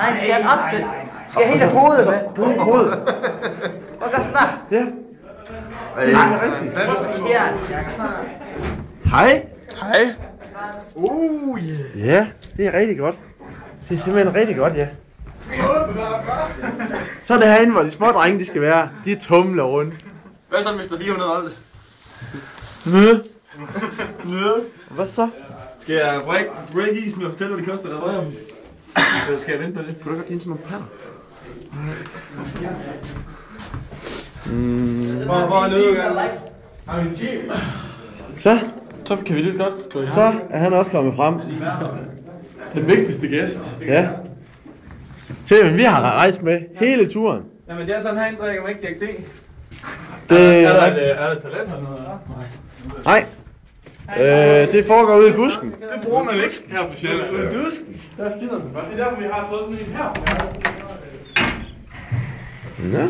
Nej, skal han op til? Skal helt af hovedet med? Du er i hovedet. Hvor gør sådan der? Ja. Det er rigtigt. Hej. Hej. Ja, det er rigtig godt. Det er simpelthen rigtig godt, ja. Så er det herinde, hvor de små drenge, de skal være. De tumler rundt. Hvad så, Mr. 408? Hvad så? Skal jeg break isen og fortælle, hvad det koster at reparere dem? Eller skal jeg vente på det? Kunne du godt lide sådan nogle pander? Hvor er nødudgangen? Har vi en team? Så kan vi lige så godt gå i så er han også kommet frem. Den vigtigste gæst. Ja. Se, men vi har rejst med hele turen. Jamen det er sådan, han drikker man ikke Jack D. Det... Er der talent eller noget? Nej. Det foregår ude i busken. Det bruger man ikke her på Sjælland. Ude i busken? Der skider man bare. Det er derfor, vi har fået sådan en her. Ja.